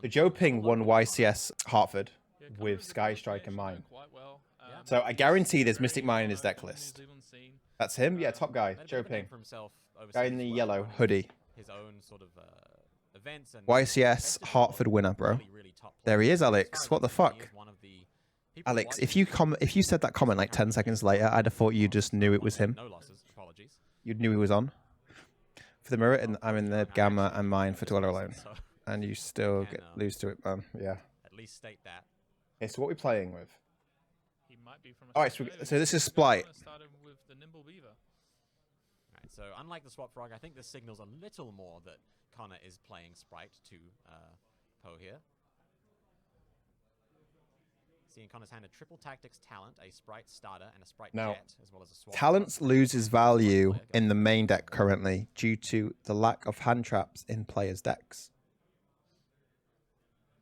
So Joe Ping won YCS Hartford with Sky Strike in mind. So I guarantee there's Mystic Mine in his deck list. That's him? Yeah, top guy, Joe Ping. Guy in the yellow hoodie. His own sort of events and YCS Hartford winner, bro. There he is, Alex. What the fuck? Alex, if you said that comment like 10 seconds later, I'd have thought you just knew it was him. No losses, apologies. You knew he was on. For the mirror, and I'm in the Gamma and mine for Dweller Alone. And you still lose to it, man. Yeah. At least state that. Okay, so what are we playing with? He might be from Alright, so this is Splight. With the Nimble Beaver. Right, so unlike the Swap Frog, I think this signals a little more that Conor is playing Spright to Poe here. Seeing Conor's hand a triple tactics talent, a Spright starter, and a Spright jet, as well as a swap. Talents loses value in the main deck currently due to the lack of hand traps in players' decks.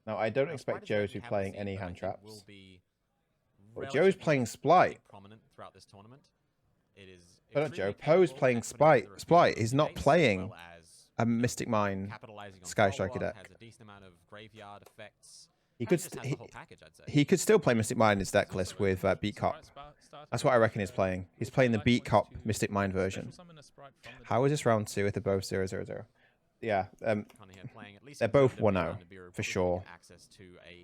Now, I don't expect Joe to be playing any hand traps. But Joe's playing Splight. Prominent throughout this tournament. It is not Joe. Poe's playing Splight. Splight. He's not playing a Mystic Mine Sky Striker deck. Has a decent amount of graveyard effects. He could still play Mystic Mine in his deck list with Beat Cop. That's what I reckon he's playing. He's playing the Beat Cop Mystic Mine version. How is this round 2 if they're both 0-0-0? Yeah, they're both 1-0 for sure.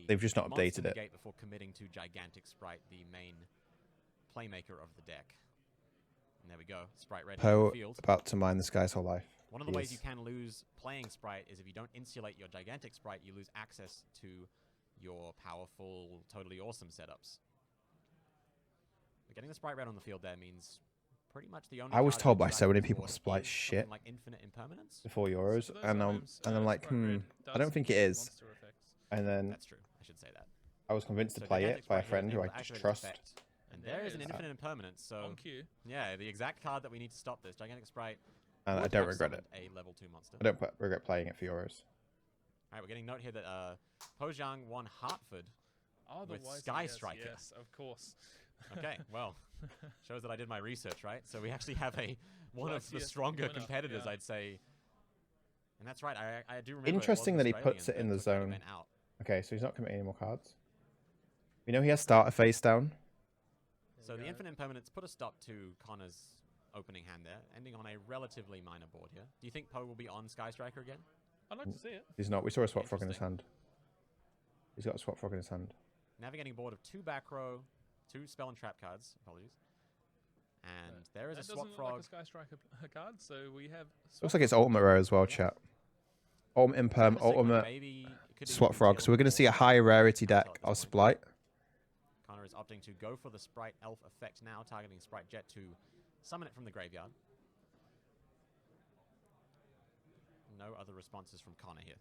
They've just not updated it. Before committing to Gigantic Spright, the main playmaker of the deck. And there we go, Spright ready Poe in the field. About to mine this guy's whole life. One of the ways you can lose playing Spright is if you don't insulate your Gigantic Spright, you lose access to your powerful, totally awesome setups. But getting the Spright red on the field there means pretty much the only. I was told by so many people Splight shit like infinite impermanence. Before Euros, and I'm like, I don't think it is. And then that's true. I should say that. I was convinced to play it by a friend who I just trust. And there is an infinite impermanence. So yeah, the exact card that we need to stop this Gigantic Spright. And I don't regret it. A level 2 monster. I don't regret playing it for Euros. Alright, we're getting note here that Poe Jiang won Hartford with Sky Striker. Yes, of course. Okay, well, shows that I did my research, right? So we actually have one of the stronger competitors, I'd say. And that's right, I do remember. Interesting that he puts it in the zone. Okay, so he's not committing any more cards. We know he has starter face down. So the infinite impermanence put a stop to Conor's opening hand there, ending on a relatively minor board here. Do you think Poe will be on Sky Striker again? I'd like to see it. He's not. We saw a Swap Frog in his hand. He's got a Swap Frog in his hand. Navigating board of 2 back row, 2 spell and trap cards. Apologies. And there is a Swap Frog. Like a Sky Striker card, so we have. Looks like it's ultimate rare as well, chat. Ultimate imperm, ultimate Swap Frog. So we're going to see a high rarity deck of Splight. Conor is opting to go for the Spright Elf effect now, targeting Spright Jet to summon it from the graveyard. No other responses from Conor here.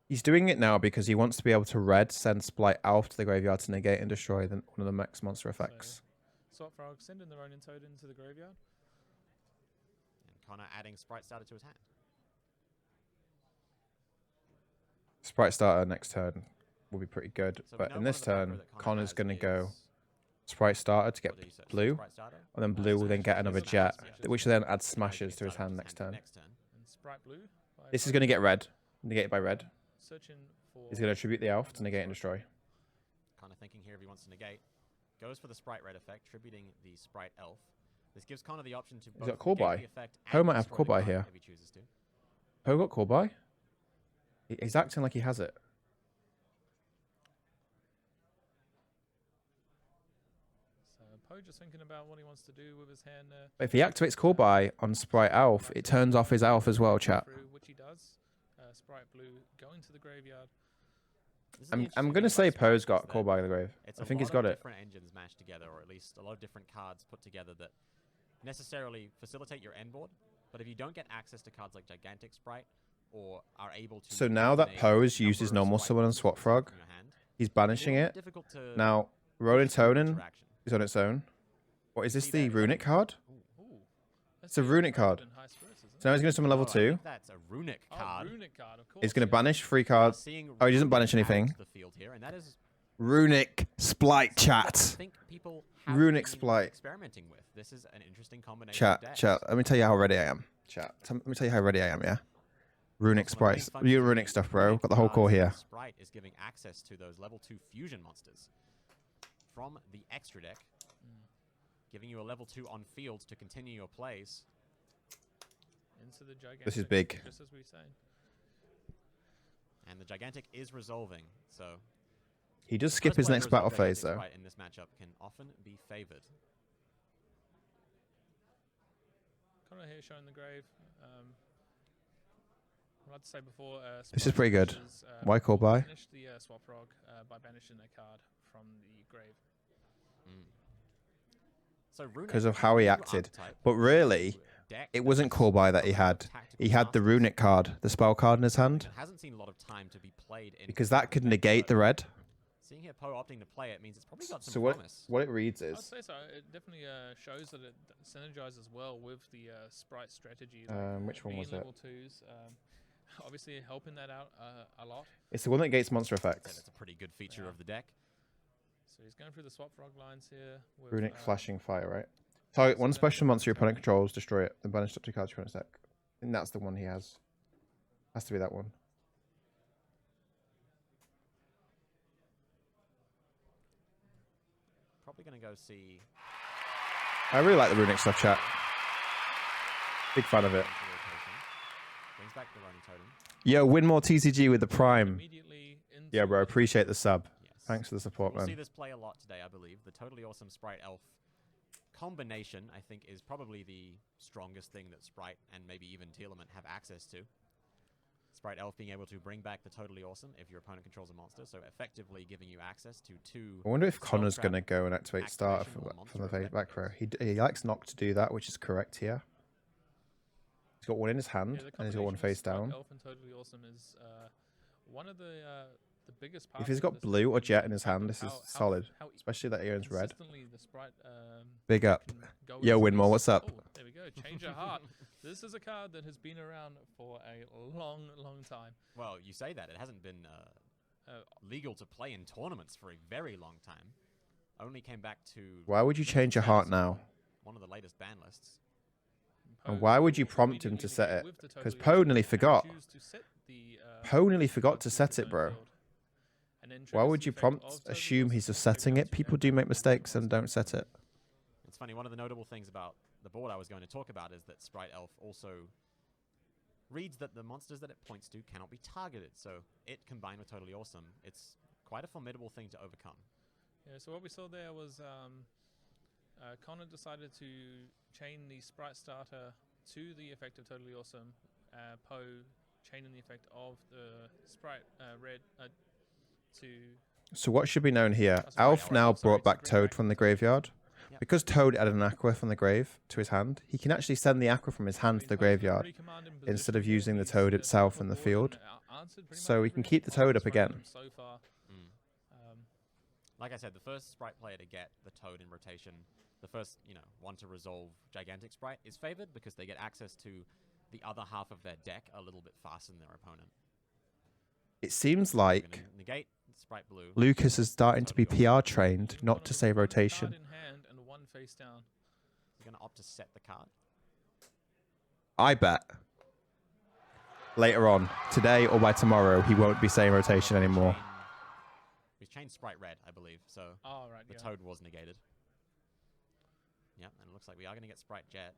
He's doing it now because he wants to be able to red send Splight Elf to the graveyard to negate and destroy one of the max monster effects. So, Swap Frog sending their own Toad into the graveyard. And Conor adding Spright Starter to his hand. Spright Starter next turn will be pretty good, so but in this turn, Conor's going to go Spright Starter to get blue, and then blue will then get another jet, which then adds smashes to his hand next turn. This is going to get red, negated by red. He's going to attribute the elf to negate and destroy. Conor thinking here if he wants to negate. Goes for the Spright red effect, tributing the Spright elf. This gives Conor the option to both call by. Poe might have call by here. If he chooses to. Poe got call by? He's acting like he has it. So Poe just thinking about what he wants to do with his hand there. If he activates call by on Spright elf, it turns off his elf as well, chat. Which he does. Spright blue going to the graveyard. I'm going to say Poe's got call by in the grave. I think he's got it. Different engines mashed together, or at least a lot of different cards put together that necessarily facilitate your end board. But if you don't get access to cards like Gigantic Spright, or are able to... So now that Poe's used his normal summon on Swap Frog, he's banishing it. Now, Rolling Tonin is on its own. What is this, the Runick card? It's a Runick card. So now he's going to summon level 2. That's a Runick card. He's going to banish 3 cards. Oh, he doesn't banish anything. Runick Spright, chat. Runick Spright. Experimenting with. This is an interesting combination. Chat. Let me tell you how ready I am. Chat. Let me tell you how ready I am, yeah? Runick Spright. You Runick stuff, bro. Got the whole core here. Spright is giving access to those level 2 fusion monsters from the extra deck, giving you a level 2 on field to continue your plays. Into the gigantic, This is big. just as we say. And the gigantic is resolving, so He does skip his next battle phase, though. In this matchup can often be favored. Conor here showing the grave. I'd say before. This is pretty good. Why call by? Finish the swap frog by banishing a card from the grave. So because of how he acted. But really, it wasn't call by that he had. He had the Runick card, the spell card in his hand. Hasn't seen a lot of time to be played in because that could negate the red. Seeing here Poe opting to play it means it's probably got some so promise. What it reads I'd is... say so. It definitely shows that it synergizes well with the Spright strategy. Like which one was it? level 2s. Obviously helping that out a lot. It's the one that negates monster effects. That's a pretty good feature of the deck. So he's going through the swap frog lines here. With, Runick flashing fire, right? Target one special monster your opponent controls, destroy it, then banish up 2 cards from your opponent's deck. And that's the one he has. Has to be that one. Probably going to go see... I really like the Runick stuff, chat. Big fan of it. Brings back the running totem. Yo, win more TCG with the Prime. Into Yeah, bro, appreciate the sub. Yes. Thanks for the support, We'll man. see this play a lot today, I believe. The totally awesome Spright Elf combination, I think, is probably the strongest thing that Spright and maybe even Telemant have access to. Spright Elf being able to bring back the totally awesome if your opponent controls a monster, so effectively giving you access to 2... I wonder if Connor's going to go and activate starter from the back row. He likes Knock to do that, which is correct here. He's got one in his hand, and he's got one face down. Elf and totally awesome is one of the biggest parts. If he's got blue or jet in his hand, this is solid. Especially that he owns red. The Spright, Big up. Yo, Winmore, what's up? Oh, there we go. Change your heart. This is a card that has been around for a long, long time. Well, you say that. It hasn't been legal to play in tournaments for a very long time. Only came back to... Why would you change your heart now? One of the latest ban lists. And why would you prompt him to set it? Because Poe nearly forgot. Poe nearly forgot to set it, bro. Why would you assume he's just setting it? People do make mistakes and don't set it. It's funny, one of the notable things about the board I was going to talk about is that Spright Elf also reads that the monsters that it points to cannot be targeted. So it combined with Totally Awesome, it's quite a formidable thing to overcome. Yeah, so what we saw there was Conor decided to chain the Spright starter to the effect of Totally Awesome. Poe chaining the effect of the Spright red to... So what should be known here? Alf now brought back Toad from the graveyard. Yep. Because Toad added an Aqua from the grave to his hand, he can actually send the Aqua from his hand to the graveyard instead of using the Toad itself in the field. So we can keep the Toad up again. Like I said, the first Spright player to get the Toad in rotation, the first, one to resolve Gigantic Spright is favored because they get access to the other half of their deck a little bit faster than their opponent. It seems like negate Spright Blue. Lucas is starting to be PR trained, not to say rotation. He's going to opt to set the card. I bet later on, today or by tomorrow, he won't be saying rotation anymore. He's chained Spright Red, I believe, so the Toad was negated. Yep, and it looks like we are going to get Spright Jet.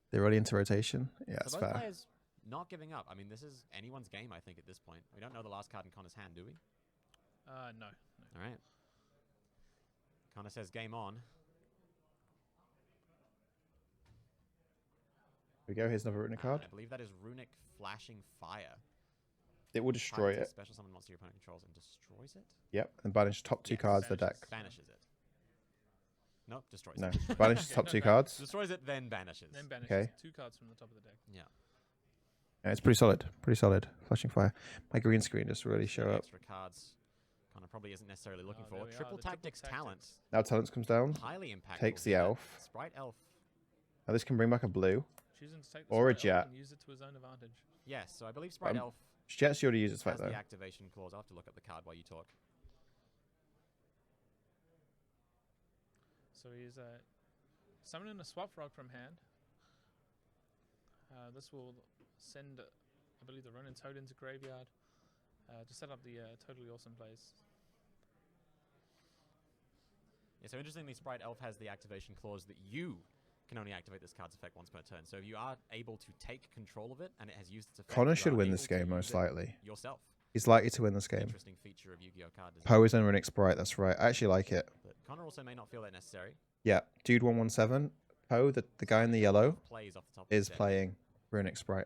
They're already into rotation? Yeah, that's fair. Players not giving up. I mean, this is anyone's game, I think, at this point. We don't know the last card in Connor's hand, do we? No. All right. Connor says game on. Here we go. Here's another Runick card. I believe that is Runick Flashing Fire. It will destroy it. Special summon monster your opponent controls and destroys it? Yep, and banish top 2 cards of the deck. Banishes it. Nope, destroys it. No, banish top 2 cards. Destroys it, then banishes. Then banishes okay. 2 cards from the top of the deck. Yeah. Yeah, it's pretty solid. Pretty solid. Flashing Fire. My green screen just really show up. Extra cards. Connor probably isn't necessarily looking for. Triple Tactics Talent. Now Talents comes down. Highly impactful. Takes the Elf. Spright Elf. Now this can bring back a blue. Choosing to take the or a Spright jet. Elf and use it to his own advantage. Yes, so I believe Spright Elf Jet's already used its effect has though. the activation clause. I'll have to look up the card while you talk. So he's summoning a swap frog from hand. This will send I believe, the Ronin Toad into graveyard to set up the totally awesome plays. Yeah, so interestingly, Spright Elf has the activation clause that you can only activate this card's effect once per turn. So if you are able to take control of it and it has used its effect, Conor you should are win able this to game, use most it likely. yourself. He's likely to win this game. Interesting feature of Yu-Gi-Oh card design. Poe is on Runick Spright, that's right. I actually like it. But Conor also may not feel that necessary. Yeah, Dude 117. Poe, the guy in the yellow, Plays off the top of is his deck. playing Runick Spright.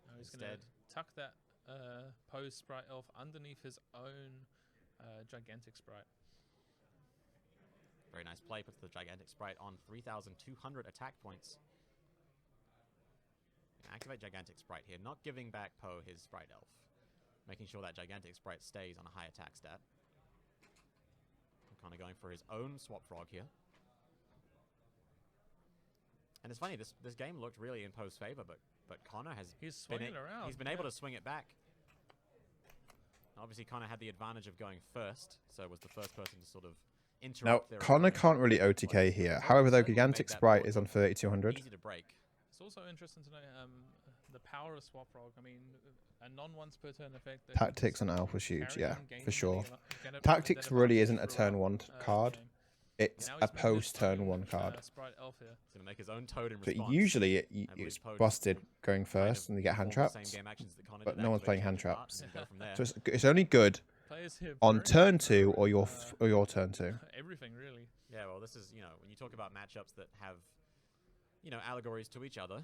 Now he's going to tuck that Poe Spright Elf underneath his own gigantic Spright. Very nice play. Puts the gigantic Spright on 3,200 attack points. Activate gigantic Spright here, not giving back Poe his Spright Elf, making sure that gigantic Spright stays on a high attack stat. Kind of going for his own swap frog here. And it's funny, this game looked really in Poe's favor, but Conor has He's swinging around. He's been able to swing it back. Obviously, Conor had the advantage of going first, so was the first person to sort of interrupt. Now, their Conor opponent. can't really OTK here. However, though, gigantic Spright is on 3,200. Easy to break. It's also interesting to know the power of swap frog. I mean, a non-once per turn effect. that Tactics can on Alpha was huge, carry yeah, on game for sure. winning, get a- Tactics get a really advantage isn't a turn throughout, 1 the card. game. It's Now a he's made his post turn own, 1 card. Spright Elf here. He's going to make his own toad in But response. usually believe it's Poe just busted going kind first of and you get hand perform the traps. same game actions that Conor But did, no one's activate playing hand change of heart, traps. and go from there. So it's only good Players here on very turn much 2 know, or your turn 2. everything really. Yeah, well, this is, when you talk about matchups that have, allegories to each other,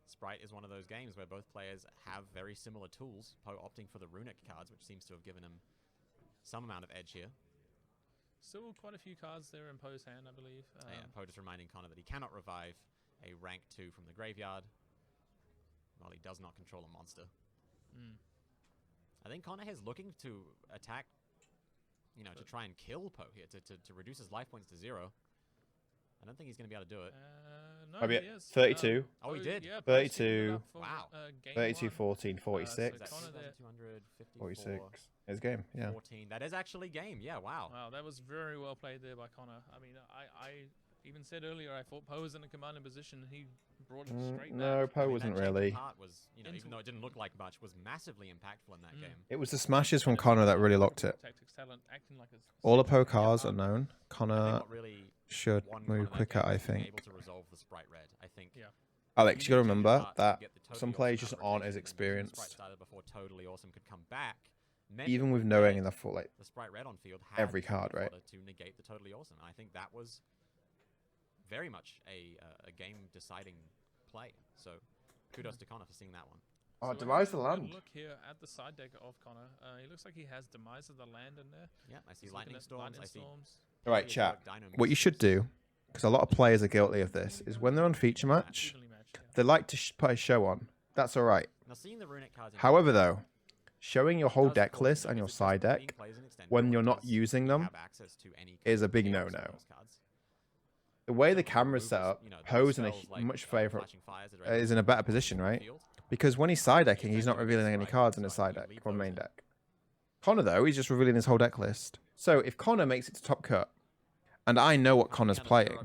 Spright is one of those games where both players have very similar tools. Poe opting for the Runick cards, which seems to have given him some amount of edge here. Still quite a few cards there in Poe's hand, I believe. Yeah, Poe just reminding Conor that he cannot revive a rank 2 from the graveyard while he does not control a monster. I think Conor is looking to attack, to try and kill Poe here, to reduce his life points to 0. I don't think he's going to be able to do it. No, Maybe he at is. 32. Oh, he did. Yeah, 32. Wow. 32, 14, 46. That's Conor there. 254, 46. It's game, yeah. 14. That is actually game. Yeah, wow. Wow, that was very well played there by Conor. I mean, I even said earlier I thought Poe was in a commanding position and he brought it straight No, back. Poe wasn't that change of really. heart was, even though it didn't look like much, was massively impactful in that game. It was the smashes from Conor that really locked it. Tactics talent, acting like a All the Poe cards are known. I think Conor what really should won Conor move that quicker, game I was being think. able to resolve the Spright Red. I think. Yeah. Alex, you got to using change of remember heart to that get the some Totally players Awesome just out of aren't as rotation, and then the Spright experienced. started before Totally Awesome could come back. meant Even that with we knowing had in the full, like, the Spright Red on field had every card, right? fodder to negate the Totally Awesome. And I think that was very much a game-deciding play. So kudos to Conor for seeing that one. Oh, So demise the good land. Look here at the side deck of Conor. He looks like he has demise of the land in there. Yeah, I see He's Lightning looking at Storms. lightning I see. storms. All right, Previous chat. work, Dino What you should Mystics. do, because a lot of players are guilty of this, is when they're on feature match, Evenly matched, yeah. they like to put a show on. That's all right. Now seeing the Runick cards. in However, game though, showing your whole does, of deck course, list and your because side being deck players in extended when mode you're not does using them have access to any is a kind big of no-no. chaos on those cards. The way the So camera's removals, set up, you know, Poe's in a spells like, much favorite, Flashing Fires that are able is to in a better control position, the right? field. Because when he's side decking, he's not Effective revealing any against cards in his Spright, side so deck you leave from those main in. deck. Conor, though, he's just revealing his whole deck list. So if Conor makes it to top cut, and I know what Conor's playing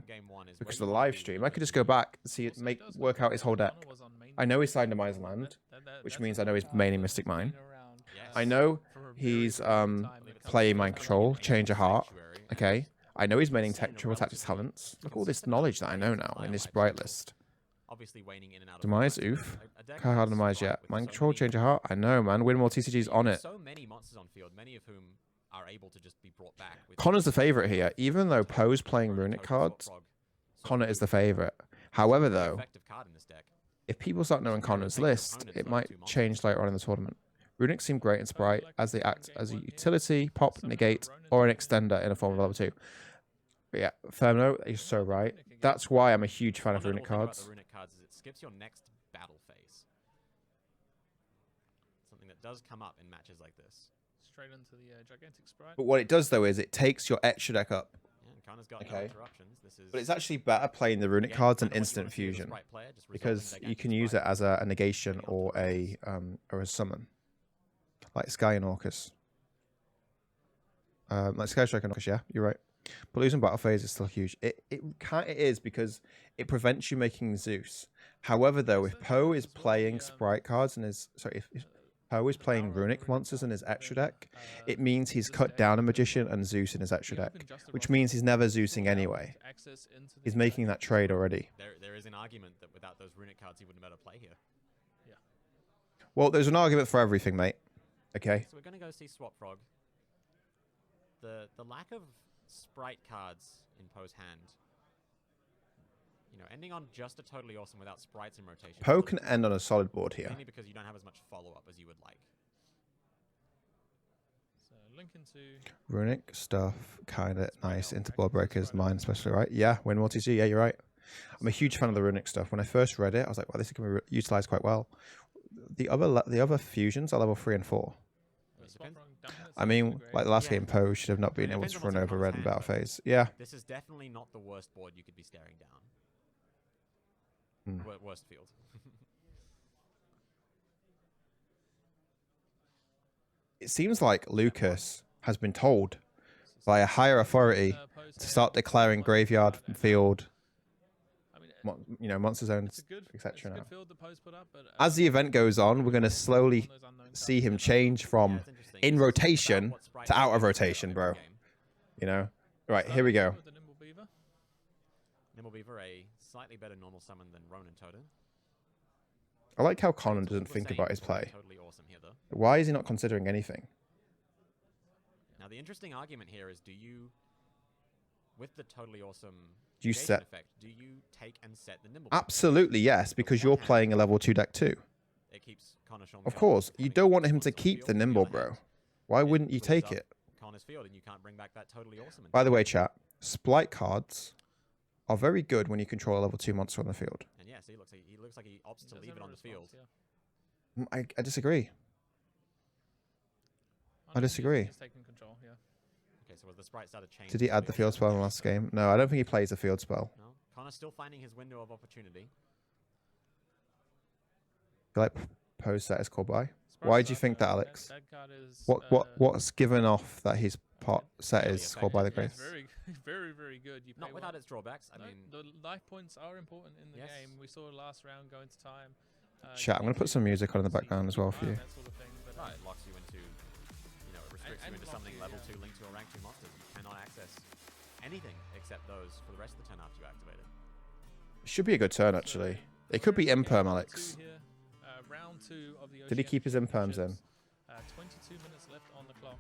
because of the live stream, I could just go back and see it, Also, it does work look out his like whole Conor deck. was on main I know deck. he's signed Demise Land, which That's means a I know he's card mainly that's Mystic been Mine. around I know for a very, he's very long time when it comes playing to Mind Conor. Control, Change of Heart. Okay, I know he's maining Triple Tactics Talents. Look at all this knowledge that I know now in this Spright list. Obviously waning in and out of Demise, the oof. deck Can't hard is Demise Spright yet. with Mind so Control, many- Change of Heart. I know, man. Win more TCGs on it. So many monsters on field, many of whom are able to just be brought back. With Connor's the favorite here. Even though Poe's playing Runick cards, Conor is the favorite. However, though, effective card in this deck. if people start knowing Connor's list, it might change later on in the tournament. Runick seem great in Spright as they act as a utility, pop, negate, or an extender in a form of level 2. But yeah, Thermo is so right. That's why I'm a huge fan of One Runick notable thing about cards. the Runick cards is it skips your next battle phase. Something that does come up in matches like this. Straight into the gigantic Spright. But what it does, though, is it takes your extra deck up. Yeah, and Conor's got no Okay. interruptions. This is But it's actually better playing the Runick again, cards than kinda what you Instant wanna see with a Fusion. Spright player, just resolving Because you gigantic can use Spright. it as a negation or a summon. Like Sky and Orcus. Like Sky Strike and Orcus, yeah, you're right. But losing battle phase is still huge. It is because it prevents you making Zeus. However, though, if Poe is playing Sprite cards and if Poe is playing Runick monsters in his extra deck, it means he's cut down a Magician and Zeus in his extra deck, which means he's never Zeusing anyway. He's making that trade already. There is an argument that without those Runick cards, he wouldn't be able to play here. Yeah. Well, there's an argument for everything, mate. Okay. So we're going to go see Swap Frog. The lack of Sprite cards in Poe's hand, you know, ending on just a Totally Awesome without Sprites in rotation. Poe can end on a solid board here. Mainly because you don't have as much follow-up as you would like. So link into Runick stuff, kind of nice. Into Blood Breakers, mine especially, right? Yeah, win more TC. Yeah, you're right. I'm a huge fan of the Runick stuff. When I first read it, I was like, wow, this can be utilized quite well. The other fusions are level 3 and 4. I mean, like the last game, Poe should have not been able to run over red in battle phase. Yeah. This is definitely not the worst board you could be staring down. Worst field. It seems like Lucas has been told by a higher authority to start declaring graveyard, field, you know, monster zones, etc. now. As the event goes on, we're going to slowly see him change from in rotation to out of rotation, bro. You know? Right, here we go. Nimble Beaver, a slightly better normal summon than Ronin Totem. I like how Conor doesn't think about his play. Totally awesome here, though. Why is he not considering anything? Now, the interesting argument here is, do you, with the Totally Awesome Do you set effect, do you take and set the Nimble? Absolutely, yes, because you're playing a level 2 deck too. It keeps Conor Schaumkell. Of course, you don't want him to keep the Nimble, bro. Why wouldn't you take it? Conor's field, and you can't bring back that Totally Awesome. By the way, chat, Splight cards are very good when you control a level 2 monster on the field. And yes, he looks like he opts to leave it on the field. I disagree. I disagree. Okay, so was the Sprite started changing? Did he add the field spell in the last game? No, I don't think he plays the field spell. No, Conor's still finding his window of opportunity. I feel like Poe's set is called by. Why do you think that, Alex? What's given off that his pot set is called by the grace? Very good. You Not without its drawbacks. I mean, the life points are important in the game. We saw last round go into time. Chat, I'm going to put some music on in the background as well for you. it locks you into, you know, it restricts you into something level 2 linked to a rank 2 monster. You cannot access anything except those for the rest of the turn after you activate it. It should be a good turn, actually. It could be Imperm, Alex. Did he keep his Imperms in? 22 minutes left on the clock.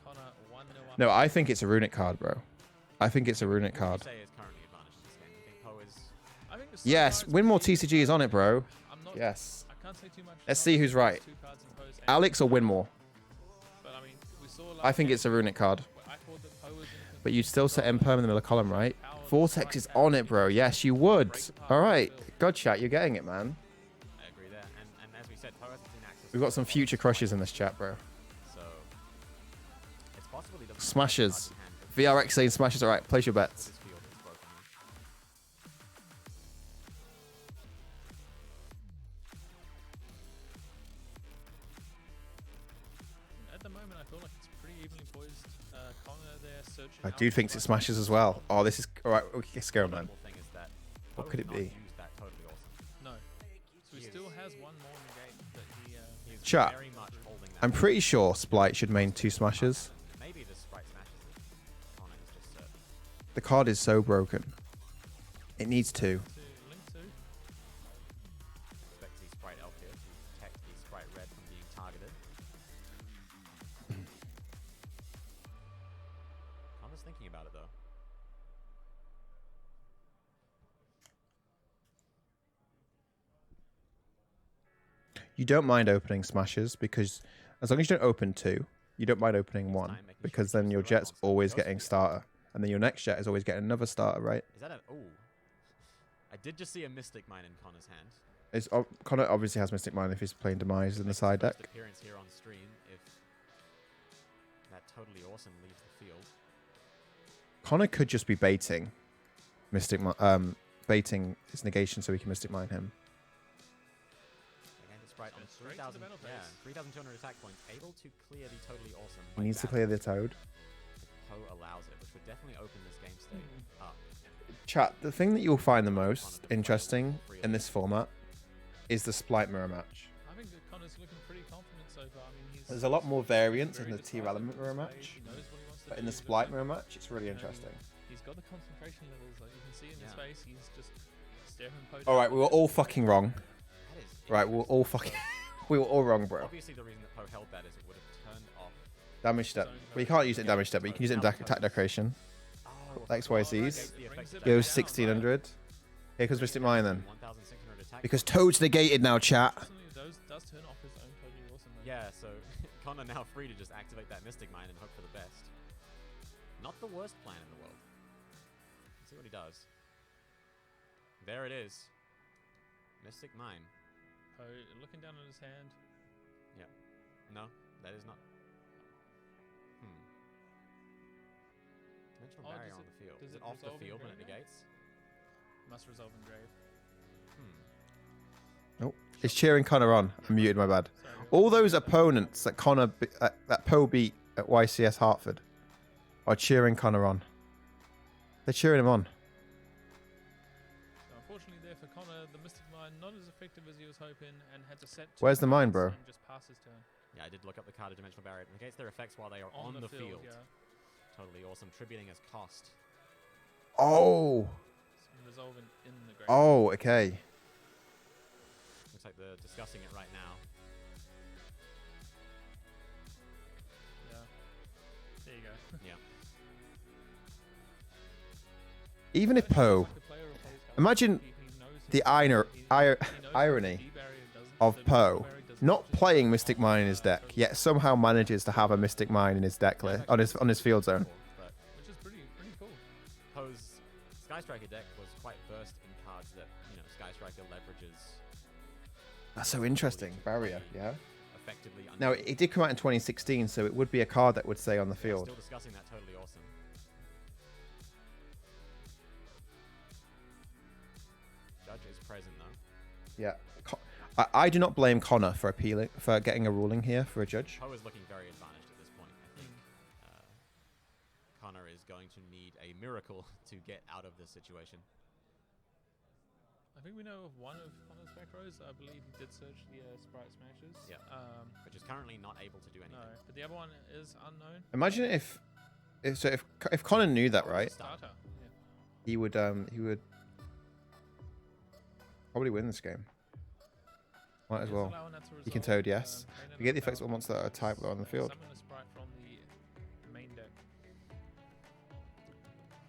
Conor 1-0 up. No, I think it's a Runick card, bro. I think it's a Runick card. What would you say is currently advantage in this game? You think Poe is... Yes, win more TCG is on it, bro. Yes. I can't say too much. Let's see who's right. Alex or Winmore? I think it's a Runick card. But you'd still set Imperm in the middle column, right? Vortex is on it, bro. Yes, you would. All right. God, chat, you're getting it, man. I agree there. And as we said, Poe hasn't seen access... We've got some future crushes in this chat, bro. So, it's possible he doesn't... Smashers. VRX saying smashes. All right, place your bets. This field is broken here. At the moment, I feel like it's pretty evenly poised. Conor there searching. I do think it smashes as well. Oh, this is... All right, okay, let's go, man. Thing is that What Poe could has it not be? used that Totally Awesome. No. So he still has one more in the game that he... He's Chat, very much holding that. I'm pretty sure Splight should main 2 smashes. Maybe the Sprite smashes it. Conor is just certain. The card is so broken. It needs 2. Link to. Expects the Sprite Elf here to protect the Sprite Red from being targeted. Conor's thinking about it though. You don't mind opening smashes because as long as you don't open 2, you don't mind opening 1 because then your jet's always getting starter. And then your next jet is always getting another starter, right? Is that a... Oh. I did just see a Mystic Mine in Conor's hand. It's, Conor obviously has Mystic Mine if he's playing Demise in the side deck. First appearance here on stream if that Totally Awesome leaves the field. Conor could just be baiting baiting his negation so he can Mystic Mine him. Again, the Sprite on 3,000, yeah, 3,200 attack points, able to clear the Totally Awesome. He needs to clear the Toad. Poe allows it, which would definitely open this game state up. Chat, the thing that you'll find the most interesting in this format is the Spright mirror match. I think that Conor's looking pretty confident so far. I mean, he's There's a lot more variance in very the tier decisive element with mirror his match, plays. He knows what he wants to but do. in the He's Spright got- mirror match, it's really you know, interesting. He's got the concentration levels, like you can see in his Yeah. face. He's just staring Poe All right, down. we were all fucking wrong. That is Right, we were all fucking, we were all wrong, bro. Obviously, the reason that Poe held that is it would have turned off. Damage step. Well, you can't use it in damage step, but you can use it in attack decoration. Oh, X, Y, Z's. Brings it Goes down, 1600. Here comes Mystic Mine then. 1,600 attack. Because Toad's negated now, chat. Personally, those does turn off his own totally awesome. Though. Yeah, so Conor now free to just activate that Mystic Mine and hope for the best. Not the worst plan in the world. Let's see what he does. There it is. Mystic Mine. Poe looking down at his hand. No, that is not. Dimensional Oh, barrier does on it- the field. does Is it it off the resolve in field when it graveyard? negates? Must resolve in grave. It's cheering Connor on. I muted my bad. Sorry, All those opponents that that Poe beat at YCS Hartford are cheering Connor on. They're cheering him on. So unfortunately there for Conor, the Mystic Mine not as effective as he was hoping and had to set two Where's the mine, cards bro? and just pass his turn. Yeah, I did look up the card of Dimensional Barrier. It negates their effects while they are on the field. Yeah. Totally awesome. Tributing as cost. Oh. Some resolve in the grave. Oh, okay. Looks like they're discussing it right now. Yeah. There you go. Yeah. Even if Poe, imagine the irony of Poe not playing Mystic Mine in his deck, yet somehow manages to have a Mystic Mine in his deck list on his field zone. But Which is pretty cool. Poe's Sky Striker deck was quite versed in cards that, Sky Striker leverages. That's so interesting. Barrier, yeah. Effectively. Now it did come out in 2016, so it would be a card that would stay on the field. Still discussing that. Totally awesome. Judge is present though. Yeah. I do not blame Connor for getting a ruling here for a judge. Poe is looking very advantaged at this point. I think Conor is going to need a miracle to get out of this situation. I think we know of one of Conor's back rows. I believe he did search the Spright Smashes. Yeah. Which is currently not able to do anything. No, but the other one is unknown. Imagine if Connor knew that, right? Starter. Yeah. He would probably win this game. Might as Just well. allowing that to You can resolve, Toad, yes. train You get the another effects of power monster that are type low on the field. Summon a Spright from the main deck.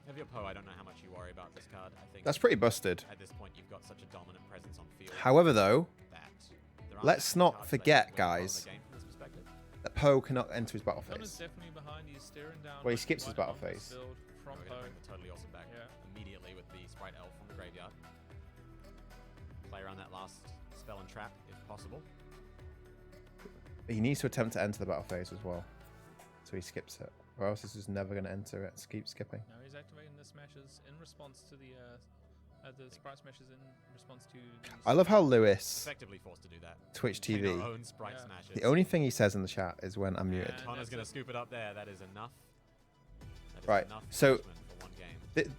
If you're Poe, I don't know how much you worry about this card. I think That's pretty busted. at this point you've got such a dominant presence on field. However, though, that there aren't let's many not cards that forget, you can win guys, from the game from this perspective. that Poe cannot enter his battle Connor's phase. definitely behind. He's staring down. Well, he with skips his white battle on the phase. field From We're going to Poe. bring the Totally Awesome back Yeah. immediately with the Spright Elf from the graveyard. Play around that last spell and trap if possible. He needs to attempt to enter the battle phase as well. So he skips it. Or else he's just never going to enter it. Keep skipping. Now he's activating the smashes in response to the Spright Smashes in response to. These I love how Lewis, Effectively forced to do that. Twitch Chain our TV, own Spright Yeah. Smashes. the only thing he says in the chat is when I'm muted. And Connor's that's going to it. scoop it up there. That is enough. That is Right, enough so- punishment for one game. Th- So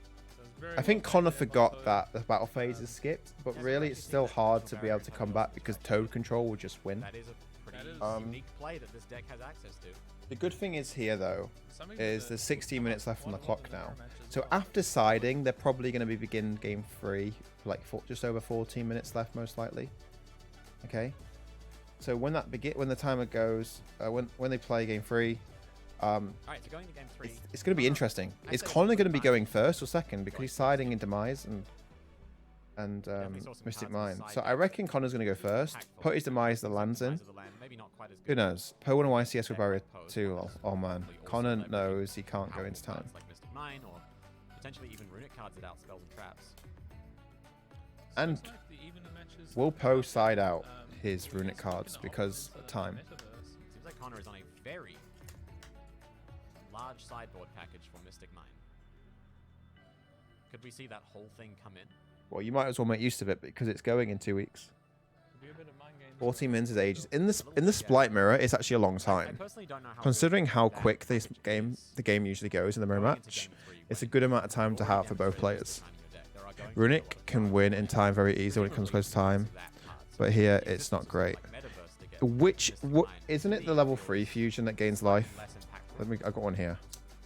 it's very I think well Connor played there by forgot Poe. that the battle phase is skipped, but Yeah, but really you it's see still that hard dimensional to be able barrier to and come Totally back Awesome because strategy. Toad control will just win. That is a pretty is- unique play that this deck has access to. The good thing is here though, Something is that there's the- 16 minutes left on the one of clock the now. mirror matches So are- after siding, they're probably going to begin game 3, like just over 14 minutes left, most likely. Okay. So when the timer goes, when they play game 3, All right, so going to game 3. it's going to be interesting. I'd Is say Connor it's going to be fine. going first or second? Because he's siding in Demise and Definitely saw some Mystic cards on the Mine. side So I there. reckon Connor's going to go first. Impactful. Put his Demise the lands in. Size of the land, maybe not quite as Who good. knows? Poe and YCS with Deck barrier like Poe's 2. one is Oh man. probably also Connor leveraging knows he can't go powerful into time. cards like Mystic Mine or potentially even Runick cards that out spells and traps. So And looks like the even matches will that Poe are side out he's his Runick looking cards to because opt of into time? the metaverse. Seems like Conor is on a very large sideboard package for Mystic Mine. Could we see that whole thing come in? Well, you might as well make use of it because it's going in 2 weeks. Could be a bit bit of mind games. 14 minutes is ages. In the Spright mirror, it's actually a long time. personally don't know how Considering good how that quick is the game usually goes in the mirror going into match, game 3 it's a when good amount of time to have for both players. Runick can win in time very easily when it comes close to time, but here it's not great. What isn't it the level 3 fusion that gains life? I got one here.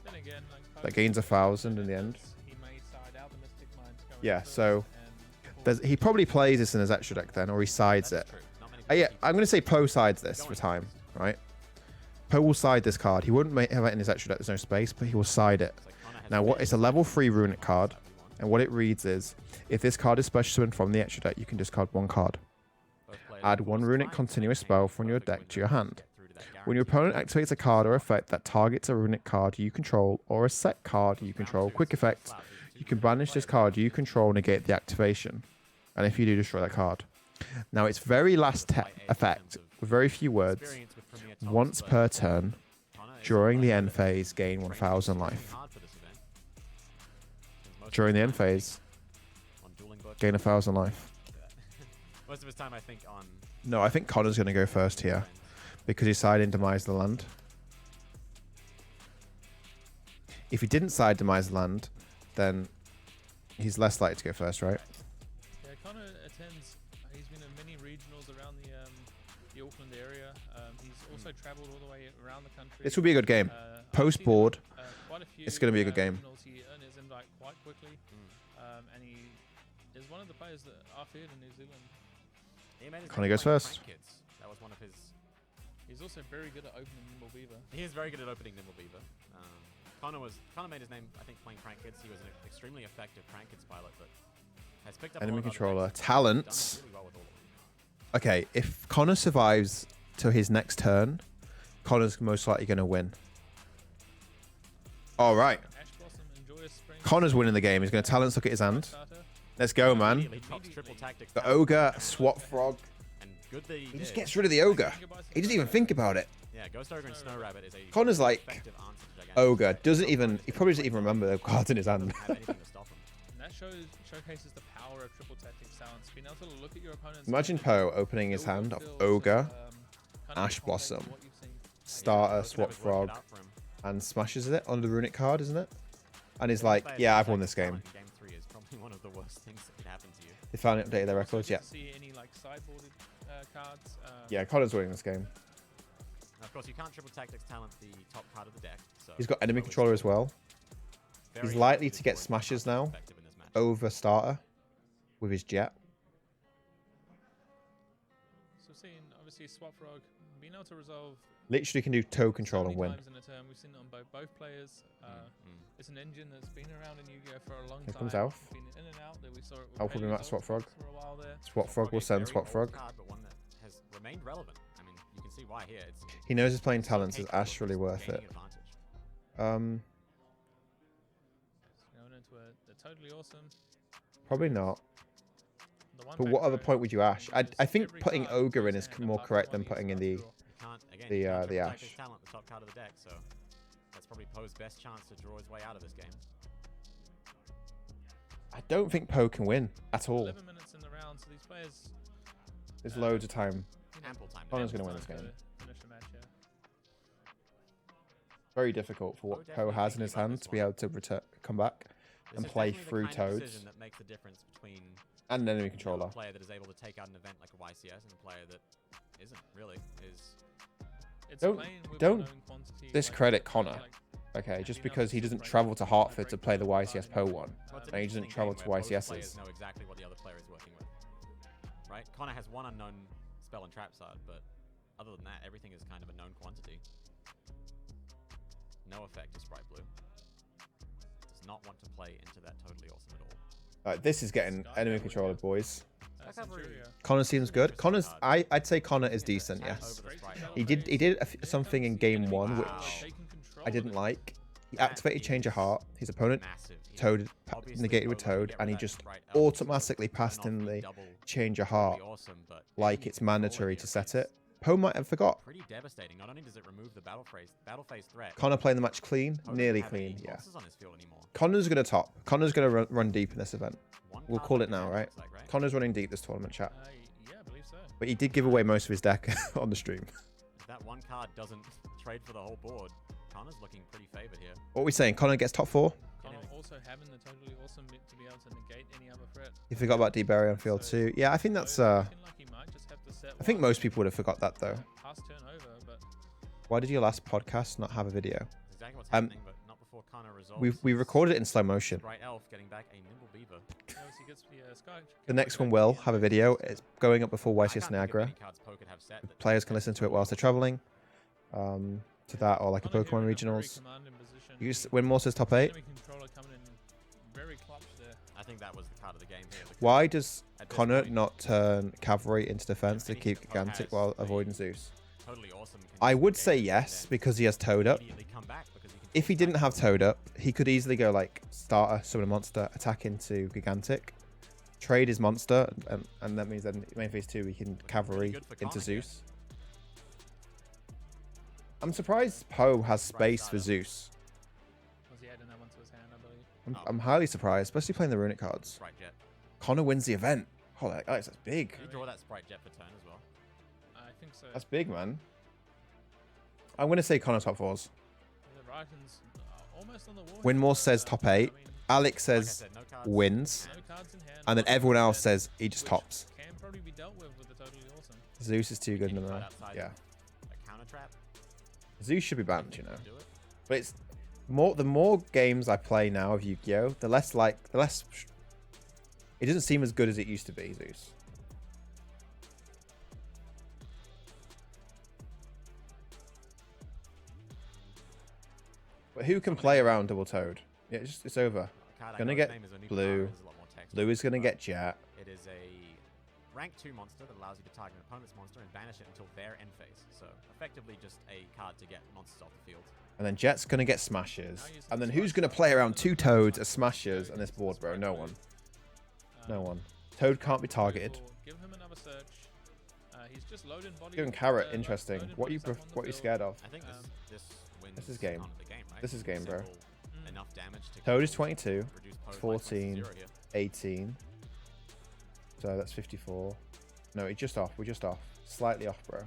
Then again, like, That gains 1,000 in the end. he may side out the Mystic Minds going Yeah, first, so and he probably plays this in his extra deck then, or he sides it. Yeah, I'm going to say Poe sides this for time, right? Poe will side this card. He wouldn't have it in his extra deck, there's no space, but he will side it. Now, it's a level 3 Runick card, and what it reads is, if this card is special summon from the extra deck, you can discard 1 card. Add 1 Runick continuous spell from your deck to your hand. When your opponent activates a card or effect that targets a Runick card you control or a set card you control, quick effect, you can banish this card you control, negate the activation. And if you do, destroy that card. Now, its very last effect, with very few words, once per turn, during the end phase, gain 1,000 life. During the end phase, gain 1,000 life. Most of his time, I think, on... No, I think Conor's going to go first here, because he sided Demise the land. If he didn't side Demise the land, then he's less likely to go first, right? yeah, Conor attends. He's been in many regionals around the Auckland area. He's also travelled all the way around the country. This will be a good game. Post board, quite a few, it's going to be a good game. regionals. He earned his invite quite quickly, and he is one of the players that are feared in New Zealand. Conor goes first. That was one of his... He's also very good at opening Nimble Beaver. He is very good at opening Nimble Beaver. Conor made his name, I think, playing Prank Kids. He was an extremely effective Prank Kids pilot, but has picked up Enemy a lot of other controller. decks. Talents. Done really well with all of them. Okay, if Conor survives to his next turn, Conor's most likely going to win. All right. Ash Blossom, Joyous Spring. Conor's winning the game. He's going to talents look at his hand. Starter. Let's go, man. Immediately drops triple tactics The down. ogre, swap frog. And good that He just did. gets rid of the ogre. He doesn't even think about it. Yeah, Ghost Ogre and Snow Rabbit is a Connor's like, effective answer to Gigantic. ogre doesn't even. He probably doesn't even remember the cards in his hand. Doesn't have anything to stop him. And that showcases the power of triple tactics talents. Being able to look at your opponent's Imagine hand, Poe opening his build hand of builds, ogre, kind of Ash accommodate Blossom, what you've seen. starter, Most of swap it was frog, working out for him. and smashes it on the Runick card, isn't it? And he's One like, player yeah, that I've won attacks this game. talent in Game 3 is probably one of the worst things that could happen to you. They finally updated their Also records, good yeah. to see any like sideboarded cards. Yeah, Connor's winning this game. Now, of course, you can't triple tactics talent the top card of the deck. So He's got enemy Poe is controller as well. very He's likely effective to get for smashes being now effective in this match. over starter with his jet. So seeing obviously Swap Frog being able to resolve Literally can do toe so control many and win. times in a turn. We've seen it on both players. It's an engine that's been around in Yu-Gi-Oh for a long Here time. comes Alf. Been in and out. That we saw it with I'll probably Pele match Swap Resolve Frog. for a while there. Swap Frog will a send very Swap old Frog. card, but one that has remained relevant. I mean, you can see why here. It's He knows his playing so talents. Is capable of Ash really just worth it? gaining advantage. Um, Going into the totally awesome. probably not. The one But back what other row, point would you Ash? and I just think every putting card Ogre in goes is hand more apart correct from than what putting in he's the. got to draw. You can't, again, The, you can't the triple Ash. tactics talent the top card of the deck, so that's probably Poe's best chance to draw his way out of this game. I don't think Poe can win at all. 11 minutes in the round, so these players. There's loads of time. you know, Ample time. to Connor's finish. gonna win this time to game. finish the match, yeah. Very difficult for what Poe has in his hand to be able to come back This and is play definitely the through kind of Toads decision that makes the difference between and an enemy a controller. player that is able to take out an event like a YCS and a player that isn't really is. It's Don't- playing with don't unknown quantity, discredit like, Connor. like, Okay, yeah, just being able because to he doesn't separate travel to by Hartford to breaking play the apart YCS and Poe then, one. Well, it's And an he doesn't interesting travel game to where both YCSs. players know exactly what the other player is working with. Right? Connor has one unknown spell and trap side, but other than that, everything is kind of a known quantity. No effect to Sprite Blue. Does not want to play into that totally awesome at all. This is getting enemy controller, boys. Centuria. Connor seems good. Connor's, I'd say Connor is decent. Tap Yes, over the Sprite Blue. he did something in game one Wow. which Taking control I didn't of it. like. He That activated Change of Heart. His opponent Massive. He Toad obviously negated with Poe wanted to Toad, get and rid he of that just Sprite element, automatically turn passed off in the the double Change of totally Heart awesome, but like enemy it's controller mandatory here to set is it. Poe might have forgot. Pretty devastating. Not only does it remove the battle phase threat, Connor playing the match clean, Poe doesn't nearly have any clean. Yeah. bosses on his field anymore. Connor's gonna top. Connor's gonna run deep in this event. One We'll card call per it now, event, right? looks like, right? Connor's running deep this tournament, chat. Yeah, I believe so. But he did give away most of his deck on the stream. If that one card doesn't trade for the whole board, Conor's looking pretty favored here. What are we saying? Connor gets top 4? Conor also having the totally awesome to be able to negate any other threat. You forgot about D-Berry on field 2. Yeah, I think that's... I think most people would have forgot that, though. Pass turn over, but Why did your last podcast not have a video? That's exactly what's happening, but not before Conor resolves. We recorded it in slow motion. Bright Elf getting back a Nimble Beaver. obviously gets the Sky. The next one will have a video. It's going up before I YCS can't think of Niagara. any cards Poe could have set that Players can listen to it whilst they're traveling. To that or like a Conor Pokemon here in a very Regionals. commanding position. You just, Winmore says top 8. Enemy controller coming in very clutch there. I think that was the card of the game here. because Why does at this Connor point, not turn Cavalry into defense to anything keep that Poe Gigantic has, while they- avoiding Zeus? Totally awesome. can I just would engage say and yes then because he has Toad Up. immediately come back because he can If he take didn't back. have Toad Up, he could easily go like starter, summon a monster, attack into Gigantic, trade his monster, and that means then main phase 2 we can Looking Cavalry pretty good for into Conor here. Zeus. I'm surprised Poe has space for Zeus. Was he adding that one to his hand, I believe? I'm highly surprised, especially playing the Runic cards. Sprite Jet. Connor wins the event. Holy Alex, that's big. Can you draw that Sprite Jet for turn as well? I think so. That's big, man. I'm going to say Connor top 4s. The Rykens almost on the wall. Winmore here, says top 8. Alex Like I says said, no cards. wins. no cards in hand, And then nothing everyone in else hand, says he just which tops. Can probably be dealt with the totally awesome. Zeus is too good no Anything right matter. outside Yeah. A counter trap. Zeus should be banned, you know. Do it. But it's more the more games I play now of Yu-Gi-Oh, the less it doesn't seem as good as it used to be, Zeus. But who can play around Double Toad? Yeah, it's over. A card I Gonna know get its name is Onukamara, blue. there's a lot more text, Blue is gonna but get Jet. It is a rank 2 monster that allows you to target an opponent's monster and banish it until their end phase. So effectively just a card to get monsters off the field. And then Jet's gonna get Smashes. And then who's gonna play around 2 Toads as Smashes on this board, bro? No one. No one. Toad can't be targeted. Give him another search. He's just loading body. Giving Carrot, interesting. What are you scared of? I think this wins This is game. Conor the game, right? This is game, bro. Simple, enough damage to Toad is control, 22, reduce Poe's life 14, points to 0 here. 18. So that's 54. No, we're just off. We're just off. Slightly off, bro.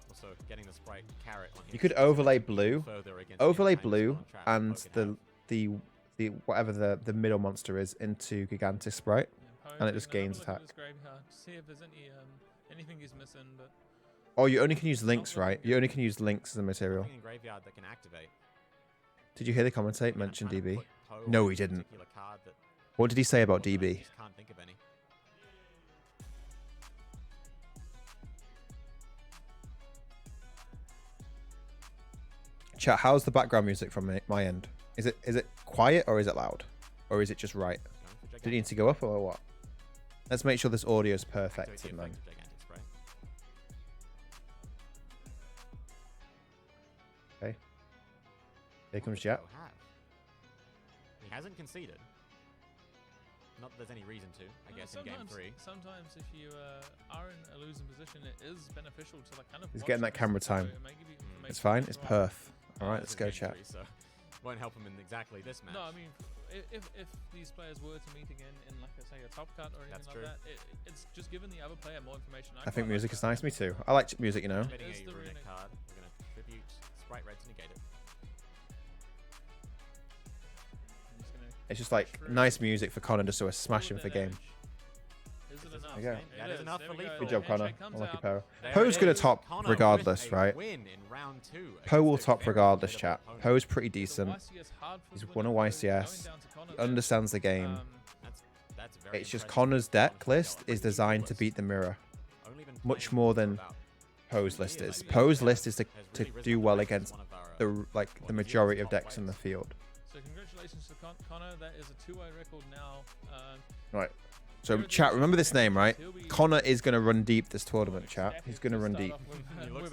Also, getting the Sprite Carrot on here You could is overlay further blue, against the overlay anti-spell blue, and trap and Poe can have. the whatever the middle monster is into Gigantic Sprite. And it just gains attack. See if there's anything he's missing, but Oh, you only can use links, right? You only can use links as a material. Nothing in graveyard that can activate. Did you hear the commentate Again, I'm mention trying to DB? put Poe No, on he a didn't. particular card that What did he say about I DB? just can't think of any. Chat, how's the background music from my end? Is it quiet or is it loud? Or is it just right? Going for Did it Gigantic. need to go up or what? Let's make sure this audio is Activate perfect, the man. effect of Gigantic Spray. Okay. Here comes Jet. Poe have? He hasn't conceded. Not that there's any reason to, I guess, in game 3. Sometimes if you are in a losing position, it is beneficial to like kind of. He's watch getting that this. camera So time. it may give you information It's fine. as It's well. perf. All right, let's This is go, game chat. 3, so won't help him in exactly this match. No, I mean, if these players were to meet again in like say a top cut or anything That's like true. that, it's just giving the other player more information. I think quite music like is that. nice. Me too. I like music, you know. Getting Is a the Runick Runick. card. We're going to tribute Sprite Red to negate it. I'm just gonna It's just like nice music for Connor just to smash him pull for that game. edge. Is it enough? There you go. That is enough There for we Leaf. go. Good job, Connor. Handshake comes Unlucky out. Poe. There Poe's it gonna is. top Conor regardless, with a right? win in round 2 Poe will against a top very regardless, formidable chat. opponent. Poe's pretty The decent. YCS hard He's force won a winner YCS. going down to Conor He there. understands the game. That's very It's just impressive. Connor's deck Connor's list got is a designed to list. beat the mirror. Only been much playing more for than about Poe's 2 list years, is. maybe. Poe's list is to Has really risen do up well as against one of our, the well, the New majority of Zealand's top decks in the players. field. So congratulations to Connor. That is a 2-way record now. Right. So chat, remember this name, right? Connor is gonna run deep this tournament, chat. He's gonna run deep. He looks